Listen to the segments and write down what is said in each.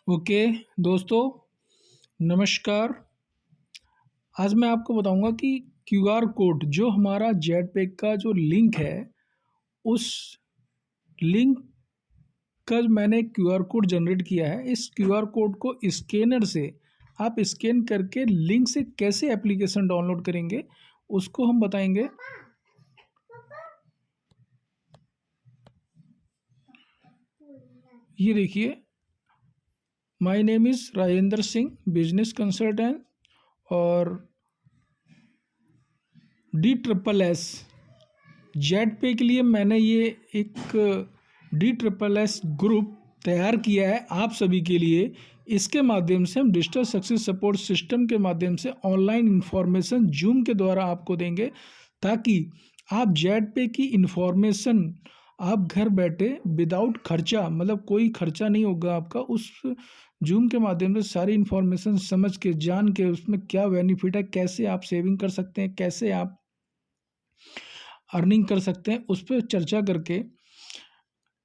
Okay दोस्तों, नमस्कार। आज मैं आपको बताऊंगा कि क्यूआर कोड जो हमारा जेटपैक का जो लिंक है, उस लिंक का मैंने क्यूआर कोड जनरेट किया है। इस क्यूआर कोड को स्कैनर से आप स्कैन करके लिंक से कैसे एप्लीकेशन डाउनलोड करेंगे उसको हम बताएंगे। ये देखिए, my name is Rajendra Singh, business consultant, और DSSS जेट पे के लिए मैंने ये एक DSSS ग्रुप तैयार किया है आप सभी के लिए। इसके माध्यम से हम डिजिटल सक्सेस सपोर्ट सिस्टम के माध्यम से ऑनलाइन इन्फॉर्मेशन जूम के द्वारा आपको देंगे, ताकि आप जेट पे की इन्फॉर्मेशन आप घर बैठे विदाउट खर्चा, मतलब कोई खर्चा नहीं होगा आपका, उस जूम के माध्यम से सारी इन्फॉर्मेशन समझ के जान के उसमें क्या बेनिफिट है, कैसे आप सेविंग कर सकते हैं, कैसे आप अर्निंग कर सकते हैं, उस पर चर्चा करके,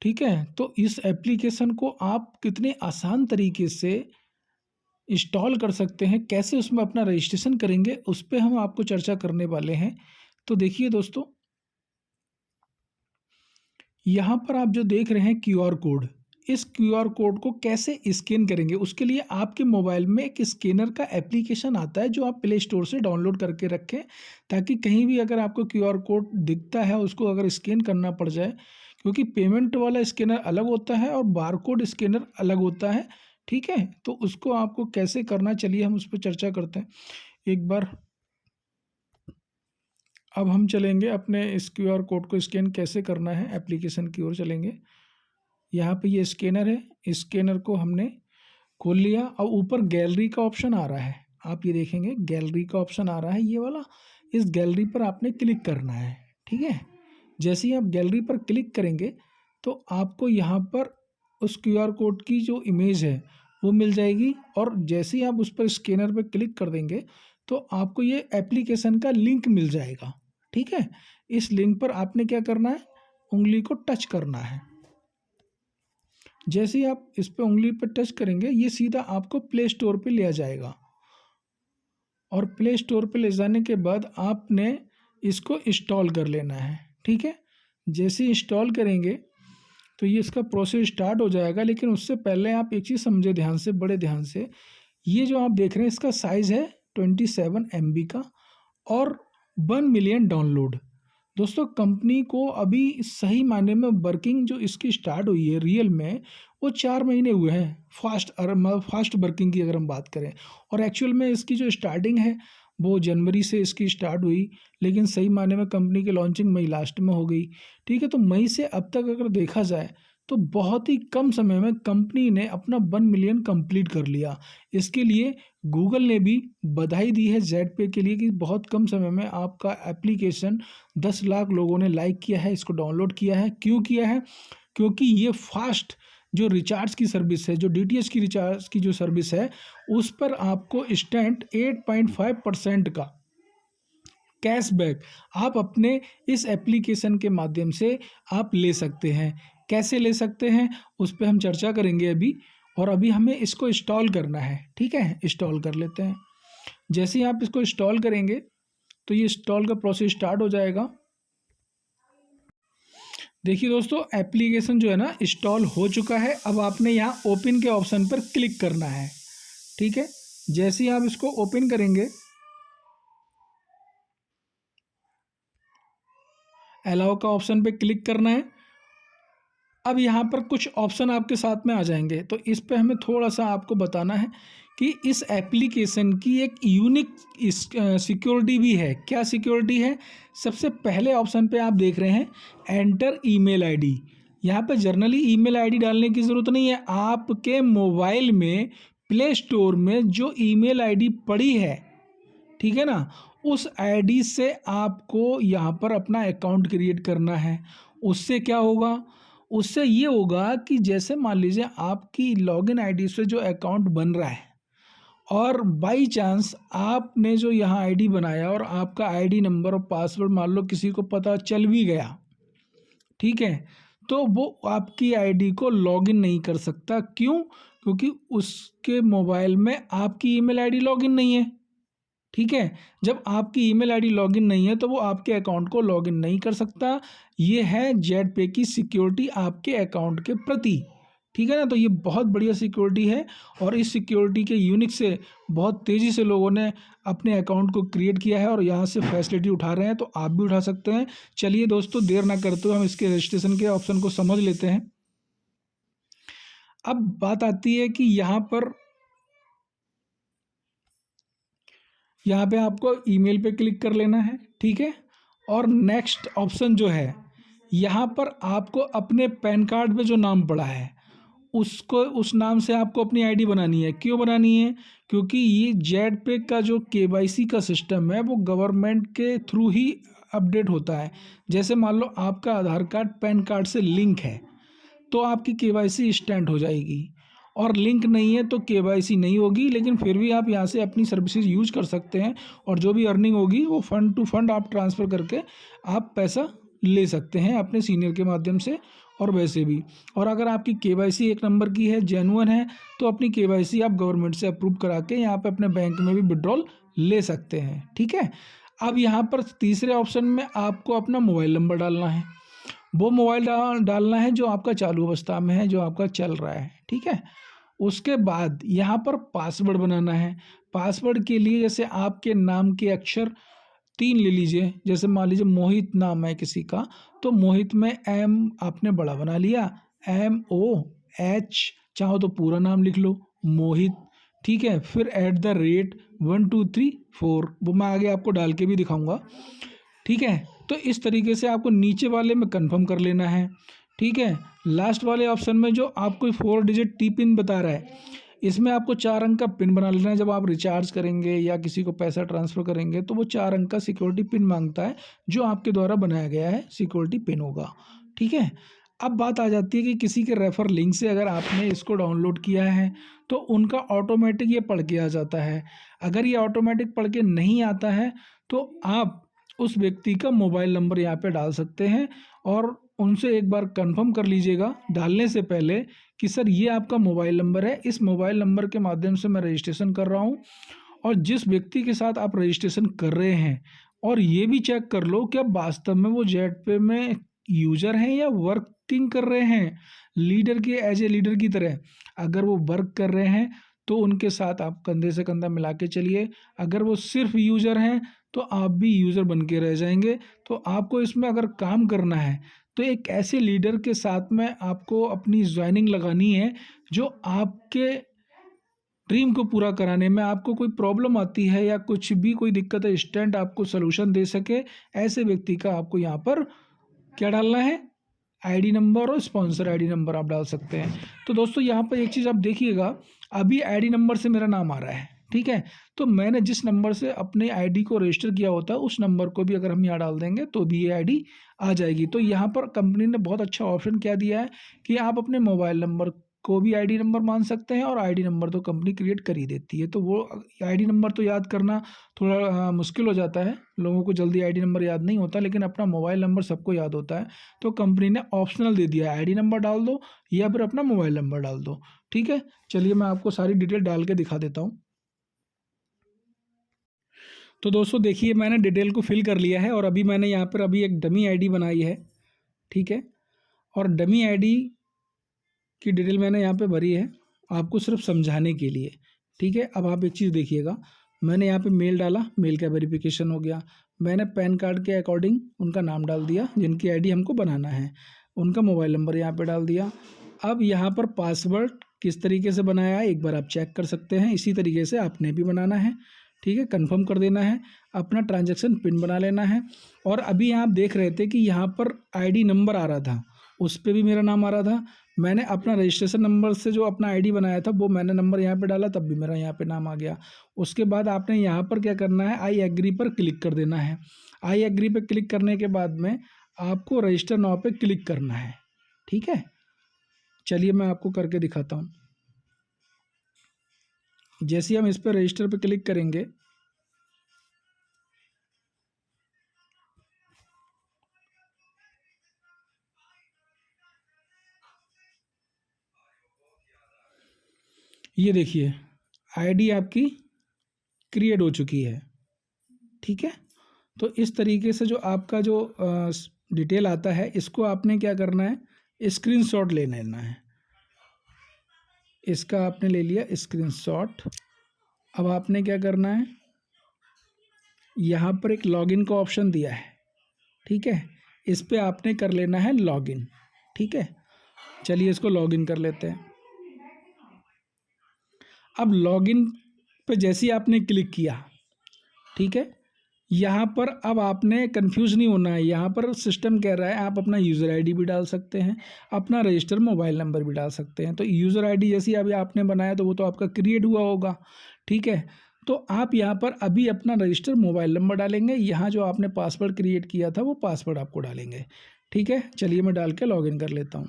ठीक है। तो इस एप्लीकेशन को आप कितने आसान तरीके से इंस्टॉल कर सकते हैं, कैसे उसमें अपना रजिस्ट्रेशन करेंगे, उस पर हम आपको चर्चा करने वाले हैं। तो देखिए दोस्तों, यहाँ पर आप जो देख रहे हैं क्यूआर कोड, इस क्यूआर कोड को कैसे स्कैन करेंगे, उसके लिए आपके मोबाइल में एक स्कैनर का एप्लीकेशन आता है जो आप प्ले स्टोर से डाउनलोड करके रखें, ताकि कहीं भी अगर आपको क्यूआर कोड दिखता है उसको अगर स्कैन करना पड़ जाए, क्योंकि पेमेंट वाला स्कैनर अलग होता है और बारकोड स्कैनर अलग होता है, ठीक है। तो उसको आपको कैसे करना, चलिए हम उस पर चर्चा करते हैं एक बार। अब हम चलेंगे अपने इस क्यूआर कोड को स्कैन कैसे करना है, एप्लीकेशन की ओर चलेंगे। यहाँ पे ये स्कैनर है, स्कैनर को हमने खोल लिया और ऊपर गैलरी का ऑप्शन आ रहा है। आप ये देखेंगे गैलरी का ऑप्शन आ रहा है, ये वाला। इस गैलरी पर आपने क्लिक करना है, ठीक है। जैसे ही आप गैलरी पर क्लिक करेंगे तो आपको यहाँ पर उस क्यूआर कोड की जो इमेज है वो मिल जाएगी, और जैसे ही आप उस पर स्कैनर पर क्लिक कर देंगे तो आपको ये एप्लीकेशन का लिंक मिल जाएगा, ठीक है। इस लिंक पर आपने क्या करना है, उंगली को टच करना है। जैसे ही आप इस पे उंगली पर टच करेंगे, ये सीधा आपको प्ले स्टोर पे ले आ जाएगा, और प्ले स्टोर पे ले जाने के बाद आपने इसको इंस्टॉल कर लेना है, ठीक है। जैसे ही इंस्टॉल करेंगे तो ये इसका प्रोसेस स्टार्ट हो जाएगा, लेकिन उससे पहले आप एक चीज़ समझे ध्यान से, बड़े ध्यान से। ये जो आप देख रहे हैं इसका साइज़ है 27 MB का और 1 मिलियन डाउनलोड। दोस्तों, कंपनी को अभी सही मायने में वर्किंग जो इसकी स्टार्ट हुई है रियल में, वो 4 महीने हुए हैं। फास्ट वर्किंग की अगर हम बात करें, और एक्चुअल में इसकी जो स्टार्टिंग है वो जनवरी से इसकी स्टार्ट हुई, लेकिन सही मायने में कंपनी की लॉन्चिंग मई लास्ट में हो गई, ठीक है। तो मई से अब तक अगर देखा जाए तो बहुत ही कम समय में कंपनी ने अपना 1 मिलियन कंप्लीट कर लिया। इसके लिए गूगल ने भी बधाई दी है जेड पे के लिए कि बहुत कम समय में आपका एप्लीकेशन 10 लाख लोगों ने लाइक किया है, इसको डाउनलोड किया है। क्यों किया है? क्योंकि ये फास्ट जो रिचार्ज की सर्विस है, जो डीटीएच की रिचार्ज की जो सर्विस है, उस पर आपको इंस्टेंट 8.5% का कैशबैक आप अपने इस एप्लीकेशन के माध्यम से आप ले सकते हैं। कैसे ले सकते हैं उस पर हम चर्चा करेंगे अभी, और अभी हमें इसको इंस्टॉल करना है, ठीक है। इंस्टॉल कर लेते हैं। जैसे ही आप इसको इंस्टॉल करेंगे तो ये इंस्टॉल का प्रोसेस स्टार्ट हो जाएगा। देखिए दोस्तों, एप्लीकेशन जो है ना इंस्टॉल हो चुका है। अब आपने यहाँ ओपन के ऑप्शन पर क्लिक करना है, ठीक है। जैसे ही आप इसको ओपन करेंगे, अलाउ का ऑप्शन पे क्लिक करना है। अब यहाँ पर कुछ ऑप्शन आपके साथ में आ जाएंगे, तो इस पे हमें थोड़ा सा आपको बताना है कि इस एप्लीकेशन की एक यूनिक सिक्योरिटी भी है। क्या सिक्योरिटी है? सबसे पहले ऑप्शन पे आप देख रहे हैं एंटर ईमेल आईडी। यहाँ पे जर्नली ईमेल आईडी डालने की ज़रूरत नहीं है। आपके मोबाइल में प्ले स्टोर में जो ईमेल आईडी पड़ी है, ठीक है ना, उस आईडी से आपको यहाँ पर अपना अकाउंट क्रिएट करना है। उससे क्या होगा? उससे ये होगा कि जैसे मान लीजिए आपकी लॉगिन आईडी से जो अकाउंट बन रहा है, और बाई चांस आपने जो यहाँ आईडी बनाया और आपका आईडी नंबर और पासवर्ड मान लो किसी को पता चल भी गया, ठीक है, तो वो आपकी आईडी को लॉगिन नहीं कर सकता। क्यों? क्योंकि उसके मोबाइल में आपकी ईमेल आईडी लॉगिन नहीं है। ठीक है, जब आपकी ईमेल आईडी लॉगिन नहीं है तो वो आपके अकाउंट को लॉगिन नहीं कर सकता। ये है जेड पे की सिक्योरिटी आपके अकाउंट के प्रति। ठीक है ना, तो ये बहुत बढ़िया सिक्योरिटी है और इस सिक्योरिटी के यूनिक से बहुत तेज़ी से लोगों ने अपने अकाउंट को क्रिएट किया है और यहाँ से फैसिलिटी उठा रहे हैं, तो आप भी उठा सकते हैं। चलिए दोस्तों, देर ना करते हुए हम इसके रजिस्ट्रेशन के ऑप्शन को समझ लेते हैं। अब बात आती है कि यहाँ पे आपको ईमेल पे क्लिक कर लेना है। ठीक है, और नेक्स्ट ऑप्शन जो है, यहाँ पर आपको अपने पैन कार्ड पे जो नाम पड़ा है उसको, उस नाम से आपको अपनी आईडी बनानी है। क्यों बनानी है? क्योंकि ये जेड पे का जो केवाईसी का सिस्टम है वो गवर्नमेंट के थ्रू ही अपडेट होता है। जैसे मान लो आपका आधार कार्ड पैन कार्ड से लिंक है तो आपकी केवाईसी इंस्टेंट हो जाएगी, और लिंक नहीं है तो केवाईसी नहीं होगी, लेकिन फिर भी आप यहाँ से अपनी सर्विसेज यूज कर सकते हैं और जो भी अर्निंग होगी वो फंड टू फंड आप ट्रांसफ़र करके आप पैसा ले सकते हैं अपने सीनियर के माध्यम से, और वैसे भी। और अगर आपकी केवाईसी एक नंबर की है, जेन्युइन है, तो अपनी केवाईसी आप गवर्नमेंट से अप्रूव करा के यहाँ पे अपने बैंक में भी विड्रॉल ले सकते हैं। ठीक है, अब यहाँ पर तीसरे ऑप्शन में आपको अपना मोबाइल नंबर डालना है। वो मोबाइल डालना है जो आपका चालू अवस्था में है, जो आपका चल रहा है। ठीक है, उसके बाद यहाँ पर पासवर्ड बनाना है। पासवर्ड के लिए जैसे आपके नाम के अक्षर 3 ले लीजिए। जैसे मान लीजिए मोहित नाम है किसी का, तो मोहित में एम आपने बड़ा बना लिया, MOH, चाहो तो पूरा नाम लिख लो मोहित। ठीक है, फिर @ 1 2 3 4, वो मैं आगे आपको डाल के भी दिखाऊंगा। ठीक है, तो इस तरीके से आपको नीचे वाले में कंफर्म कर लेना है। ठीक है, लास्ट वाले ऑप्शन में जो आपको 4 डिजिट टी पिन बता रहा है, इसमें आपको 4 अंक का पिन बना लेना है। जब आप रिचार्ज करेंगे या किसी को पैसा ट्रांसफ़र करेंगे तो वो 4 अंक का सिक्योरिटी पिन मांगता है, जो आपके द्वारा बनाया गया है सिक्योरिटी पिन होगा। ठीक है, अब बात आ जाती है कि किसी के रेफर लिंक से अगर आपने इसको डाउनलोड किया है तो उनका ऑटोमेटिक ये पढ़ के आ जाता है। अगर ये ऑटोमेटिक पढ़ के नहीं आता है तो आप उस व्यक्ति का मोबाइल नंबर यहाँ पे डाल सकते हैं और उनसे एक बार कंफर्म कर लीजिएगा डालने से पहले कि सर ये आपका मोबाइल नंबर है, इस मोबाइल नंबर के माध्यम से मैं रजिस्ट्रेशन कर रहा हूँ। और जिस व्यक्ति के साथ आप रजिस्ट्रेशन कर रहे हैं, और ये भी चेक कर लो कि अब वास्तव में वो जेड पे में यूज़र हैं या वर्किंग कर रहे हैं लीडर के, एज ए लीडर की तरह। अगर वो वर्क कर रहे हैं तो उनके साथ आप कंधे से कंधा मिला के चलिए। अगर वो सिर्फ यूज़र हैं तो आप भी यूज़र बन के रह जाएंगे। तो आपको इसमें अगर काम करना है तो एक ऐसे लीडर के साथ में आपको अपनी ज्वाइनिंग लगानी है जो आपके ड्रीम को पूरा कराने में, आपको कोई प्रॉब्लम आती है या कुछ भी कोई दिक्कत है, इंस्टेंट आपको सलूशन दे सके। ऐसे व्यक्ति का आपको यहाँ पर क्या डालना है? आईडी नंबर और स्पॉन्सर आईडी नंबर आप डाल सकते हैं। तो दोस्तों यहाँ पर एक चीज़ आप देखिएगा, अभी आईडी नंबर से मेरा नाम आ रहा है। ठीक है, तो मैंने जिस नंबर से अपने आईडी को रजिस्टर किया होता है उस नंबर को भी अगर हम यहाँ डाल देंगे तो भी ये आईडी आ जाएगी। तो यहाँ पर कंपनी ने बहुत अच्छा ऑप्शन क्या दिया है कि आप अपने मोबाइल नंबर को भी आईडी नंबर मान सकते हैं, और आईडी नंबर तो कंपनी क्रिएट कर ही देती है। तो वो आईडी नंबर तो याद करना थोड़ा मुश्किल हो जाता है, लोगों को जल्दी आईडी नंबर याद नहीं होता, लेकिन अपना मोबाइल नंबर सबको याद होता है। तो कंपनी ने ऑप्शनल दे दिया है, आईडी नंबर डाल दो या फिर अपना मोबाइल नंबर डाल दो। ठीक है, चलिए मैं आपको सारी डिटेल डाल के दिखा देता हूँ। तो दोस्तों देखिए, मैंने डिटेल को फिल कर लिया है और अभी मैंने यहाँ पर अभी एक डमी आईडी बनाई है। ठीक है, और डमी आईडी की डिटेल मैंने यहाँ पे भरी है आपको सिर्फ समझाने के लिए। ठीक है, अब आप एक चीज़ देखिएगा, मैंने यहाँ पे मेल डाला, मेल का वेरिफिकेशन हो गया। मैंने पैन कार्ड के अकॉर्डिंग उनका नाम डाल दिया जिनकी आईडी हमको बनाना है, उनका मोबाइल नंबर यहाँ पे डाल दिया। अब यहाँ पर पासवर्ड किस तरीके से बनाया है एक बार आप चेक कर सकते हैं, इसी तरीके से आपने भी बनाना है। ठीक है, कंफर्म कर देना है, अपना ट्रांजैक्शन पिन बना लेना है। और अभी आप देख रहे थे कि यहाँ पर आईडी नंबर आ रहा था, उस पर भी मेरा नाम आ रहा था। मैंने अपना रजिस्ट्रेशन नंबर से जो अपना आईडी बनाया था वो मैंने नंबर यहाँ पे डाला, तब भी मेरा यहाँ पे नाम आ गया। उसके बाद आपने यहाँ पर क्या करना है, आई एग्री पर क्लिक कर देना है। आई एग्री पर क्लिक करने के बाद में आपको रजिस्टर नाउ पे क्लिक करना है। ठीक है, चलिए मैं आपको करके दिखाता हूँ। जैसे ही हम इस पर रजिस्टर पर क्लिक करेंगे ये देखिए आईडी आपकी क्रिएट हो चुकी है, ठीक है। तो इस तरीके से जो आपका जो डिटेल आता है, इसको आपने क्या करना है, स्क्रीनशॉट ले लेना है। इसका आपने ले लिया स्क्रीनशॉट। अब आपने क्या करना है, यहाँ पर एक लॉगिन का ऑप्शन दिया है, ठीक है, इस पे आपने कर लेना है लॉगिन, ठीक है। चलिए इसको लॉगिन कर लेते हैं। अब लॉगिन पे जैसे ही आपने क्लिक किया, ठीक है, यहाँ पर अब आपने कंफ्यूज नहीं होना है। यहाँ पर सिस्टम कह रहा है आप अपना यूज़र आईडी भी डाल सकते हैं, अपना रजिस्टर मोबाइल नंबर भी डाल सकते हैं। तो यूज़र आईडी जैसे अभी आपने बनाया तो वो तो आपका क्रिएट हुआ होगा, ठीक है। तो आप यहाँ पर अभी अपना रजिस्टर मोबाइल नंबर डालेंगे, यहाँ जो आपने पासवर्ड क्रिएट किया था वो पासवर्ड आपको डालेंगे, ठीक है। चलिए मैं डाल के लॉगिन कर लेता हूँ।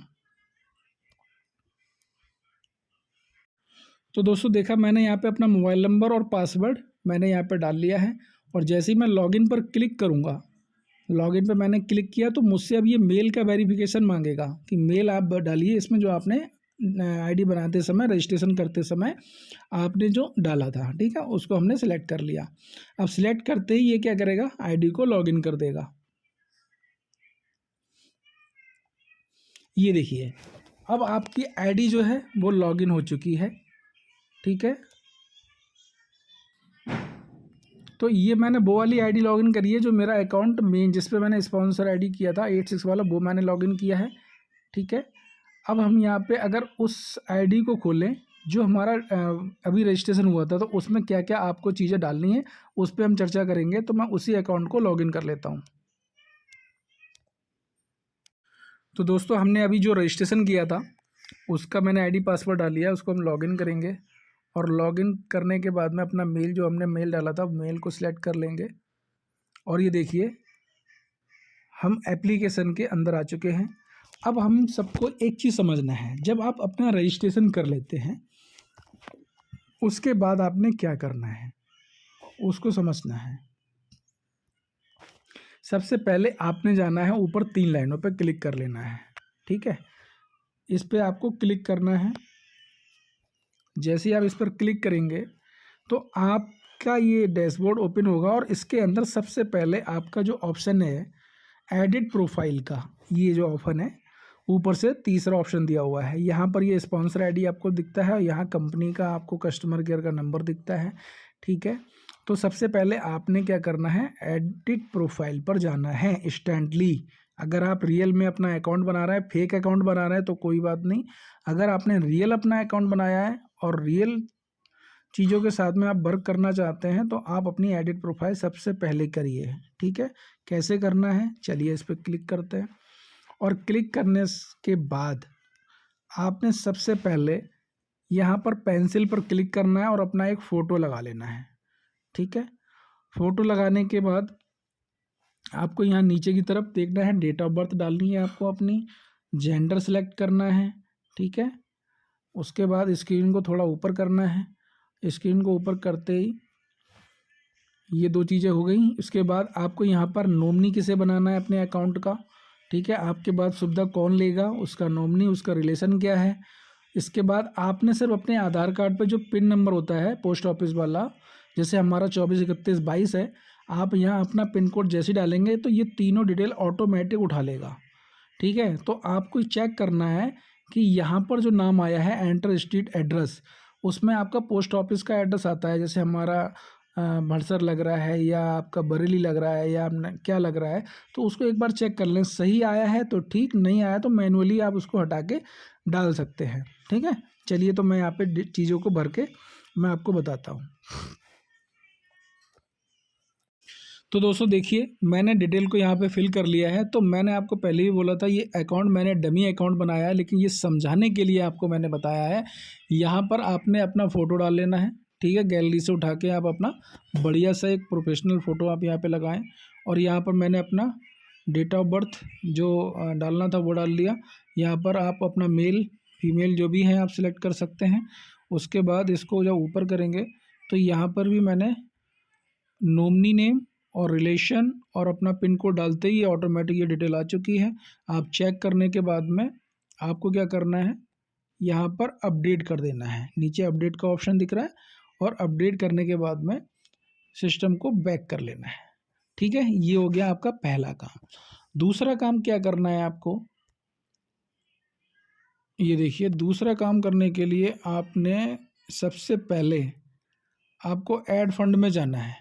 तो दोस्तों देखा मैंने यहाँ पे अपना मोबाइल नंबर और पासवर्ड मैंने यहाँ पे डाल लिया है। और जैसे ही मैं लॉगिन पर क्लिक करूँगा, लॉगिन पे मैंने क्लिक किया तो मुझसे अब ये मेल का वेरिफिकेशन मांगेगा कि मेल आप डालिए इसमें जो आपने आईडी बनाते समय, रजिस्ट्रेशन करते समय आपने जो डाला था, ठीक है, उसको हमने सेलेक्ट कर लिया। अब सिलेक्ट करते ही ये क्या करेगा, आईडी को लॉगिन कर देगा। ये देखिए अब आपकी आईडी जो है वो लॉगिन हो चुकी है, ठीक है। तो ये मैंने वो वाली आईडी लॉगिन करी है जो मेरा अकाउंट मेन जिस पे मैंने स्पॉन्सर आईडी किया था 86 वाला, वो मैंने लॉगिन किया है, ठीक है। अब हम यहाँ पे अगर उस आईडी को खोलें जो हमारा अभी रजिस्ट्रेशन हुआ था, तो उसमें क्या क्या आपको चीज़ें डालनी है उस पर हम चर्चा करेंगे। तो मैं उसी अकाउंट को लॉगिन कर लेता हूँ। तो दोस्तों हमने अभी जो रजिस्ट्रेशन किया था उसका मैंने आईडी पासवर्ड डाल लिया, उसको हम लॉगिन करेंगे। और लॉगिन करने के बाद में अपना मेल जो हमने मेल डाला था मेल को सिलेक्ट कर लेंगे। और ये देखिए हम एप्लीकेशन के अंदर आ चुके हैं। अब हम सबको एक चीज़ समझना है, जब आप अपना रजिस्ट्रेशन कर लेते हैं उसके बाद आपने क्या करना है उसको समझना है। सबसे पहले आपने जाना है ऊपर 3 लाइनों पर क्लिक कर लेना है, ठीक है। इस पर आपको क्लिक करना है। जैसे ही आप इस पर क्लिक करेंगे तो आपका ये डैशबोर्ड ओपन होगा और इसके अंदर सबसे पहले आपका जो ऑप्शन है एडिट प्रोफाइल का, ये जो ऑप्शन है ऊपर से तीसरा ऑप्शन दिया हुआ है। यहाँ पर ये स्पॉन्सर आईडी आपको दिखता है और यहाँ कंपनी का आपको कस्टमर केयर का नंबर दिखता है, ठीक है। तो सबसे पहले आपने क्या करना है, एडिट प्रोफाइल पर जाना है इंस्टेंटली। अगर आप रियल में अपना अकाउंट बना रहे हैं, फेक अकाउंट बना रहे हैं तो कोई बात नहीं। अगर आपने रियल अपना अकाउंट बनाया है और रियल चीज़ों के साथ में आप वर्क करना चाहते हैं तो आप अपनी एडिट प्रोफाइल सबसे पहले करिए, ठीक है। कैसे करना है चलिए इस पर क्लिक करते हैं। और क्लिक करने के बाद आपने सबसे पहले यहाँ पर पेंसिल पर क्लिक करना है और अपना एक फ़ोटो लगा लेना है, ठीक है। फ़ोटो लगाने के बाद आपको यहाँ नीचे की तरफ देखना है, डेट ऑफ बर्थ डालनी है आपको, अपनी जेंडर सेलेक्ट करना है, ठीक है। उसके बाद स्क्रीन को थोड़ा ऊपर करना है। स्क्रीन को ऊपर करते ही ये 2 चीज़ें हो गई। इसके बाद आपको यहाँ पर नॉमिनी किसे बनाना है अपने अकाउंट का, ठीक है। आपके बाद सुविधा कौन लेगा, उसका नॉमिनी, उसका रिलेशन क्या है। इसके बाद आपने सिर्फ अपने आधार कार्ड पे जो पिन नंबर होता है पोस्ट ऑफिस वाला, जैसे हमारा 243122 है, आप यहाँ अपना पिन कोड जैसे डालेंगे तो ये तीनों डिटेल ऑटोमेटिक उठा लेगा, ठीक है। तो आपको चेक करना है कि यहाँ पर जो नाम आया है एंटर स्ट्रीट एड्रेस, उसमें आपका पोस्ट ऑफिस का एड्रेस आता है, जैसे हमारा भड़सर लग रहा है या आपका बरेली लग रहा है या क्या लग रहा है, तो उसको एक बार चेक कर लें। सही आया है तो ठीक, नहीं आया तो मैनुअली आप उसको हटा के डाल सकते हैं, ठीक है। चलिए तो मैं यहाँ पे चीज़ों को भर के मैं आपको बताता हूँ। तो दोस्तों देखिए मैंने डिटेल को यहाँ पे फिल कर लिया है। तो मैंने आपको पहले ही बोला था ये अकाउंट मैंने डमी अकाउंट बनाया है, लेकिन ये समझाने के लिए आपको मैंने बताया है। यहाँ पर आपने अपना फ़ोटो डाल लेना है, ठीक है। गैलरी से उठा के आप अपना बढ़िया सा एक प्रोफेशनल फ़ोटो आप यहाँ पे लगाएं। और यहाँ पर मैंने अपना डेट ऑफ बर्थ जो डालना था वो डाल लिया। यहाँ पर आप अपना मेल फीमेल जो भी है आप सिलेक्ट कर सकते हैं। उसके बाद इसको जब ऊपर करेंगे तो यहाँ पर भी मैंने नॉमिनी नेम और रिलेशन और अपना पिन कोड डालते ही ऑटोमेटिक ये डिटेल आ चुकी है। आप चेक करने के बाद में आपको क्या करना है, यहाँ पर अपडेट कर देना है। नीचे अपडेट का ऑप्शन दिख रहा है और अपडेट करने के बाद में सिस्टम को बैक कर लेना है। ठीक है, ये हो गया आपका पहला काम। दूसरा काम क्या करना है आपको, ये देखिए दूसरा काम करने के लिए आपने सबसे पहले आपको ऐड फंड में जाना है।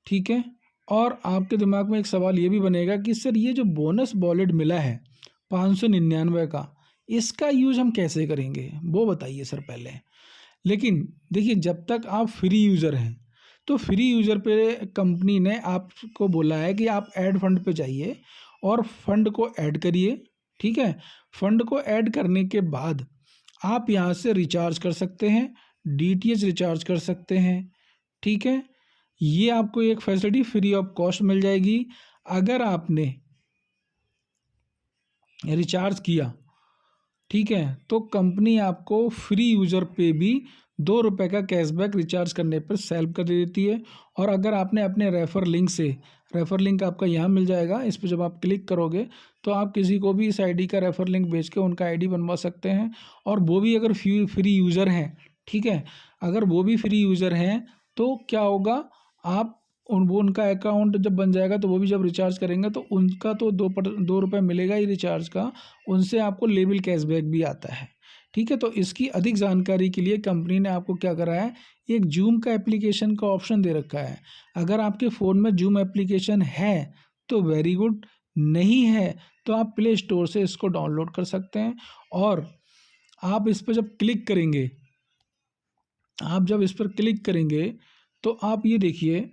ठीक है, और आपके दिमाग में एक सवाल ये भी बनेगा कि सर ये जो बोनस वॉलेट मिला है 599 का, इसका यूज हम कैसे करेंगे, वो बताइए सर पहले। लेकिन देखिए जब तक आप फ्री यूज़र हैं तो फ्री यूज़र पे कंपनी ने आपको बोला है कि आप ऐड फंड पे जाइए और फंड को ऐड करिए। ठीक है, फंड को ऐड करने के बाद आप यहाँ से रिचार्ज कर सकते हैं, डीटीएच रिचार्ज कर सकते हैं। ठीक है, ये आपको एक फैसिलिटी फ्री ऑफ कॉस्ट मिल जाएगी। अगर आपने रिचार्ज किया, ठीक है, तो कंपनी आपको फ्री यूज़र पे भी ₹2 का कैशबैक रिचार्ज करने पर सेल्फ कर देती है। और अगर आपने अपने रेफ़र लिंक से, रेफ़र लिंक आपका यहाँ मिल जाएगा, इस पर जब आप क्लिक करोगे तो आप किसी को भी इस आईडी का रेफ़र लिंक भेज के उनका आईडी बनवा सकते हैं। और वो भी अगर फ्री यूज़र हैं, ठीक है, अगर वो भी फ्री यूज़र हैं तो क्या होगा, आप वो उनका अकाउंट जब बन जाएगा तो वो भी जब रिचार्ज करेंगे तो उनका तो ₹2 मिलेगा ही रिचार्ज का, उनसे आपको लेवल कैशबैक भी आता है। ठीक है, तो इसकी अधिक जानकारी के लिए कंपनी ने आपको क्या करा है, एक जूम का एप्लीकेशन का ऑप्शन दे रखा है। अगर आपके फ़ोन में जूम एप्लीकेशन है तो वेरी गुड, नहीं है तो आप प्ले स्टोर से इसको डाउनलोड कर सकते हैं। और आप इस पर जब क्लिक करेंगे, आप जब इस पर क्लिक करेंगे तो आप ये देखिए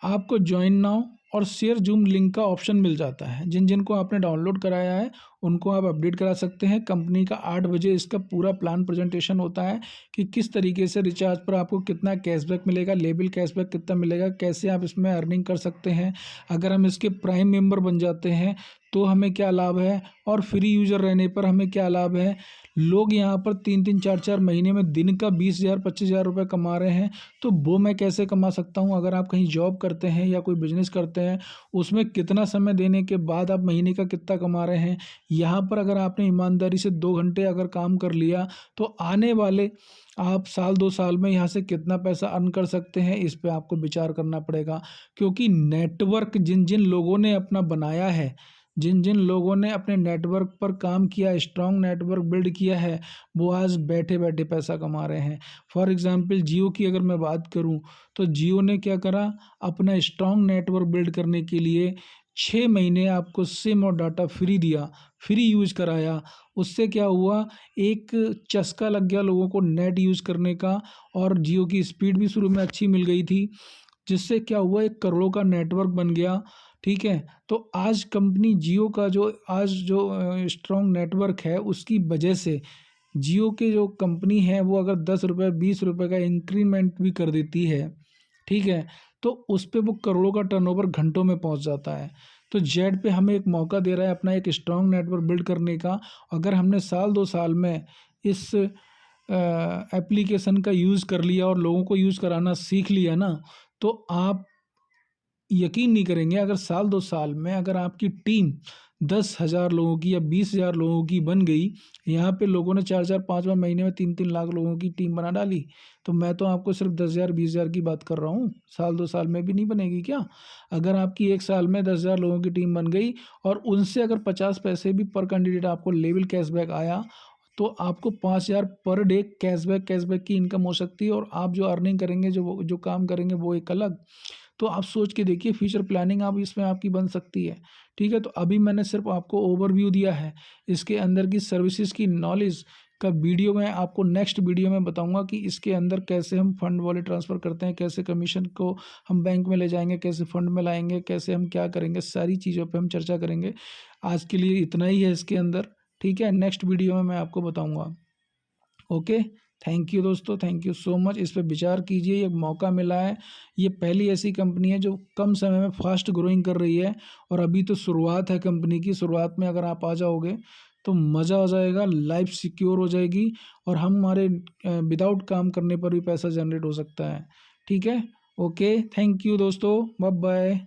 आपको ज्वाइन नाउ और शेयर जूम लिंक का ऑप्शन मिल जाता है। जिन जिनको आपने डाउनलोड कराया है उनको आप अपडेट करा सकते हैं। कंपनी का 8 बजे इसका पूरा प्लान प्रेजेंटेशन होता है कि किस तरीके से रिचार्ज पर आपको कितना कैशबैक मिलेगा, लेवल कैशबैक कितना मिलेगा, कैसे आप इसमें अर्निंग कर सकते हैं, अगर हम इसके प्राइम मेंबर बन जाते हैं तो हमें क्या लाभ है, और फ्री यूज़र रहने पर हमें क्या लाभ है। लोग यहाँ पर 3-3 4-4 महीने में दिन का 20,000 25,000 रुपये कमा रहे हैं, तो वो मैं कैसे कमा सकता हूँ। अगर आप कहीं जॉब करते हैं या कोई बिजनेस करते हैं, उसमें कितना समय देने के बाद आप महीने का कितना कमा रहे हैं। यहाँ पर अगर आपने ईमानदारी से 2 घंटे अगर काम कर लिया तो आने वाले आप साल 2 साल में यहाँ से कितना पैसा अर्न कर सकते हैं, इस पे आपको विचार करना पड़ेगा। क्योंकि नेटवर्क जिन जिन लोगों ने अपना बनाया है, जिन जिन लोगों ने अपने नेटवर्क पर काम किया, स्ट्रॉन्ग नेटवर्क बिल्ड किया है, वो आज बैठे बैठे पैसा कमा रहे हैं। फॉर एग्जांपल जियो की अगर मैं बात करूं तो जियो ने क्या करा, अपना स्ट्रॉन्ग नेटवर्क बिल्ड करने के लिए 6 महीने आपको सिम और डाटा फ्री दिया, फ्री यूज़ कराया। उससे क्या हुआ, एक चस्का लग गया लोगों को नेट यूज़ करने का, और जियो की स्पीड भी शुरू में अच्छी मिल गई थी, जिससे क्या हुआ, एक करोड़ों का नेटवर्क बन गया। ठीक है, तो आज कंपनी जियो का जो आज जो स्ट्रॉन्ग नेटवर्क है उसकी वजह से जियो के जो कंपनी है वो अगर ₹10 ₹20 का इंक्रीमेंट भी कर देती है, ठीक है, तो उस पे वो करोड़ों का टर्नओवर घंटों में पहुंच जाता है। तो जेड पे हमें एक मौका दे रहा है अपना एक स्ट्रॉन्ग नेटवर्क बिल्ड करने का। अगर हमने साल 2 साल में इस एप्लीकेशन का यूज़ कर लिया और लोगों को यूज़ कराना सीख लिया ना, तो आप यकीन नहीं करेंगे, अगर साल 2 साल में अगर आपकी टीम 10,000 लोगों की या 20,000 लोगों की बन गई, यहाँ पे लोगों ने 4-4 5 महीने में 3-3 लाख लोगों की टीम बना डाली, तो मैं तो आपको सिर्फ 10,000 20,000 की बात कर रहा हूँ, साल 2 साल में भी नहीं बनेगी क्या। अगर आपकी 1 साल में 10,000 लोगों की टीम बन गई और उनसे अगर 50 पैसे भी पर कैंडिडेट आपको लेवल कैशबैक आया, तो आपको 5,000 पर डे कैशबैक की इनकम हो सकती है। और आप जो अर्निंग करेंगे, जो काम करेंगे वो एक अलग। तो आप सोच के देखिए, फ्यूचर प्लानिंग आप इसमें आपकी बन सकती है। ठीक है, तो अभी मैंने सिर्फ आपको ओवरव्यू दिया है, इसके अंदर की सर्विसेज की नॉलेज का वीडियो मैं आपको नेक्स्ट वीडियो में बताऊंगा कि इसके अंदर कैसे हम फंड वॉलेट ट्रांसफ़र करते हैं, कैसे कमीशन को हम बैंक में ले जाएंगे, कैसे फंड में लाएंगे, कैसे हम क्या करेंगे, सारी चीज़ों पे हम चर्चा करेंगे। आज के लिए इतना ही है इसके अंदर। ठीक है, नेक्स्ट वीडियो में मैं आपको बताऊँगा। ओके, थैंक यू दोस्तों, थैंक यू सो मच। इस पे विचार कीजिए, ये मौका मिला है, ये पहली ऐसी कंपनी है जो कम समय में फास्ट ग्रोइंग कर रही है। और अभी तो शुरुआत है कंपनी की, शुरुआत में अगर आप आ जाओगे तो मज़ा आ जाएगा, लाइफ सिक्योर हो जाएगी और हमारे विदाउट काम करने पर भी पैसा जनरेट हो सकता है। ठीक है, ओके, थैंक यू दोस्तों, बाय बाय।